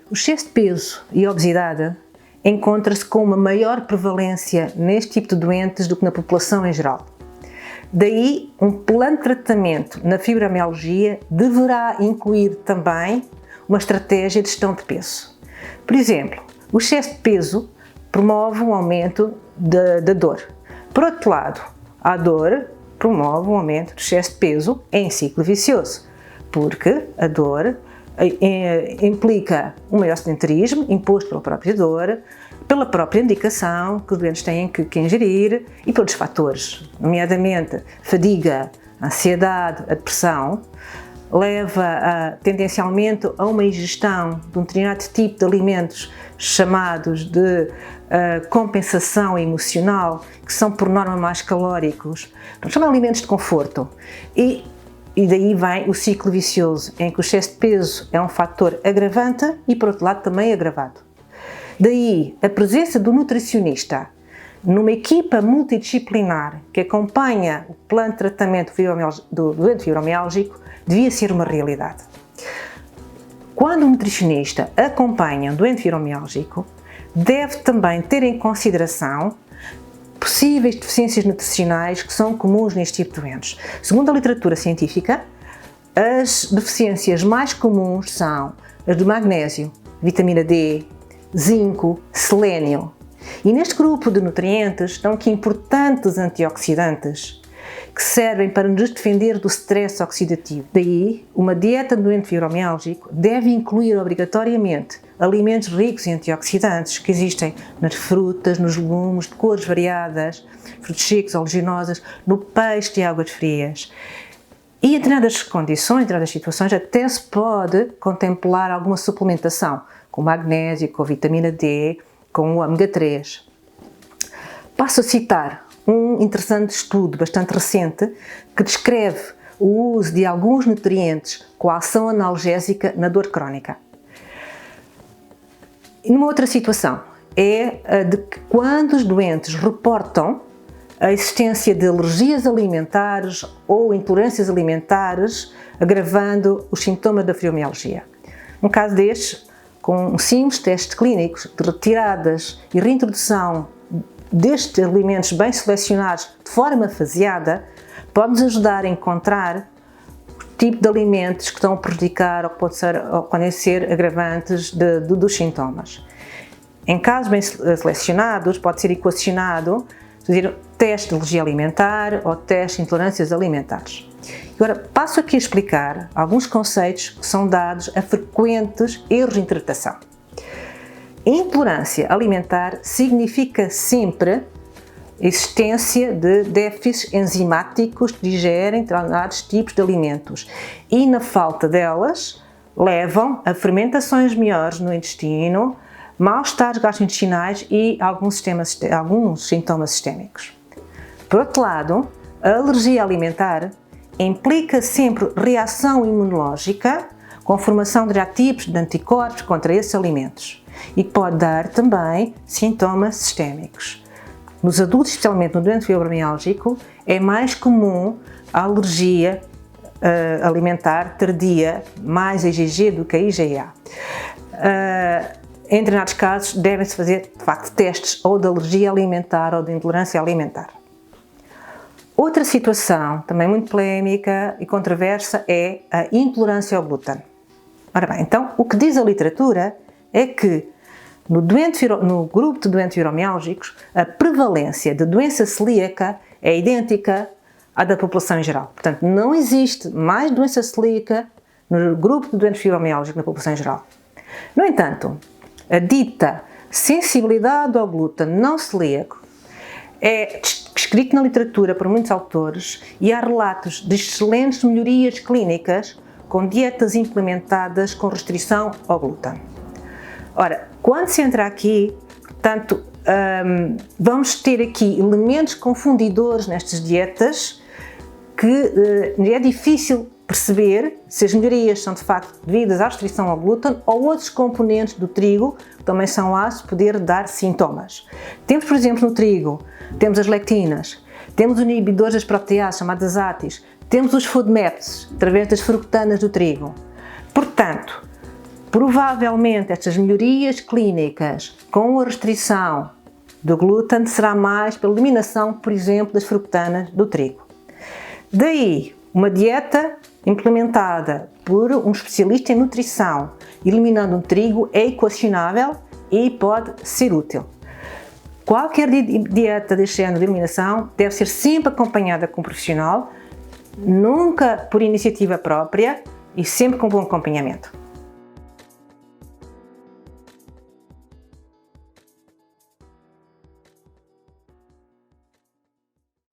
O excesso de peso e obesidade encontra-se com uma maior prevalência neste tipo de doentes do que na população em geral. Daí, um plano de tratamento na fibromialgia deverá incluir também uma estratégia de gestão de peso. Por exemplo, o excesso de peso promove um aumento da dor. Por outro lado, a dor promove um aumento do excesso de peso em ciclo vicioso, porque a dor implica um maior sedentarismo imposto pela própria dor, pela própria indicação que os doentes têm que ingerir e por outros fatores, nomeadamente fadiga, ansiedade, a depressão, leva tendencialmente a uma ingestão de um determinado tipo de alimentos chamados de compensação emocional, que são por norma mais calóricos, são alimentos de conforto. E daí vem o ciclo vicioso, em que o excesso de peso é um fator agravante e, por outro lado, também agravado. Daí a presença do nutricionista numa equipa multidisciplinar que acompanha o plano de tratamento do doente fibromialgico devia ser uma realidade. Quando um nutricionista acompanha um doente fibromialgico, deve também ter em consideração possíveis deficiências nutricionais que são comuns neste tipo de doentes. Segundo a literatura científica, as deficiências mais comuns são as de magnésio, vitamina D, zinco, selênio. E neste grupo de nutrientes estão aqui importantes antioxidantes que servem para nos defender do stress oxidativo. Daí, uma dieta de doente fibromialgico deve incluir obrigatoriamente alimentos ricos em antioxidantes que existem nas frutas, nos legumes de cores variadas, frutos secos, oleaginosas, no peixe e águas frias. E em determinadas condições, em determinadas situações, até se pode contemplar alguma suplementação, com magnésio, com vitamina D, com o ômega 3. Passo a citar um interessante estudo bastante recente que descreve o uso de alguns nutrientes com a ação analgésica na dor crónica. E numa outra situação é a de que quando os doentes reportam a existência de alergias alimentares ou intolerâncias alimentares, agravando os sintomas da fibromialgia. Um caso destes, com simples testes clínicos de retiradas e reintrodução destes alimentos bem selecionados de forma faseada, pode-nos ajudar a encontrar o tipo de alimentos que estão a prejudicar ou podem ser agravantes dos sintomas. Em casos bem selecionados, pode ser equacionado fazer teste de alergia alimentar ou teste de intolerâncias alimentares. Agora, passo aqui a explicar alguns conceitos que são dados a frequentes erros de interpretação. Intolerância alimentar significa sempre existência de déficits enzimáticos que digerem determinados tipos de alimentos e, na falta delas, levam a fermentações maiores no intestino, mal-estares gastrointestinais e alguns sintomas sistémicos. Por outro lado, a alergia alimentar implica sempre reação imunológica com formação de reativos de anticorpos contra esses alimentos e pode dar também sintomas sistémicos. Nos adultos, especialmente no doente fibromialgico, é mais comum a alergia alimentar tardia, mais IgG do que a IgA. Em determinados casos, devem-se fazer, de facto, testes ou de alergia alimentar ou de intolerância alimentar. Outra situação, também muito polémica e controversa, é a intolerância ao glúten. Ora bem, então, o que diz a literatura é que no grupo de doentes fibromialgicos, a prevalência de doença celíaca é idêntica à da população em geral. Portanto, não existe mais doença celíaca no grupo de doentes fibromialgicos na população em geral. No entanto, a dita sensibilidade ao glúten não celíaco é descrito na literatura por muitos autores e há relatos de excelentes melhorias clínicas com dietas implementadas com restrição ao glúten. Ora, quando se entra aqui, portanto, vamos ter aqui elementos confundidores nestas dietas que é difícil perceber se as melhorias são de facto devidas à restrição ao glúten ou outros componentes do trigo que também são ácidos poder dar sintomas. Temos, por exemplo, no trigo, temos as lectinas, temos os inibidores das proteases chamadas ATIs, temos os FODMAPs através das fructanas do trigo. Portanto, provavelmente estas melhorias clínicas com a restrição do glúten será mais pela eliminação, por exemplo, das fructanas do trigo. Daí, uma dieta implementada por um especialista em nutrição, eliminando o trigo, é equacionável e pode ser útil. Qualquer dieta deste género de eliminação deve ser sempre acompanhada com um profissional, nunca por iniciativa própria e sempre com bom acompanhamento.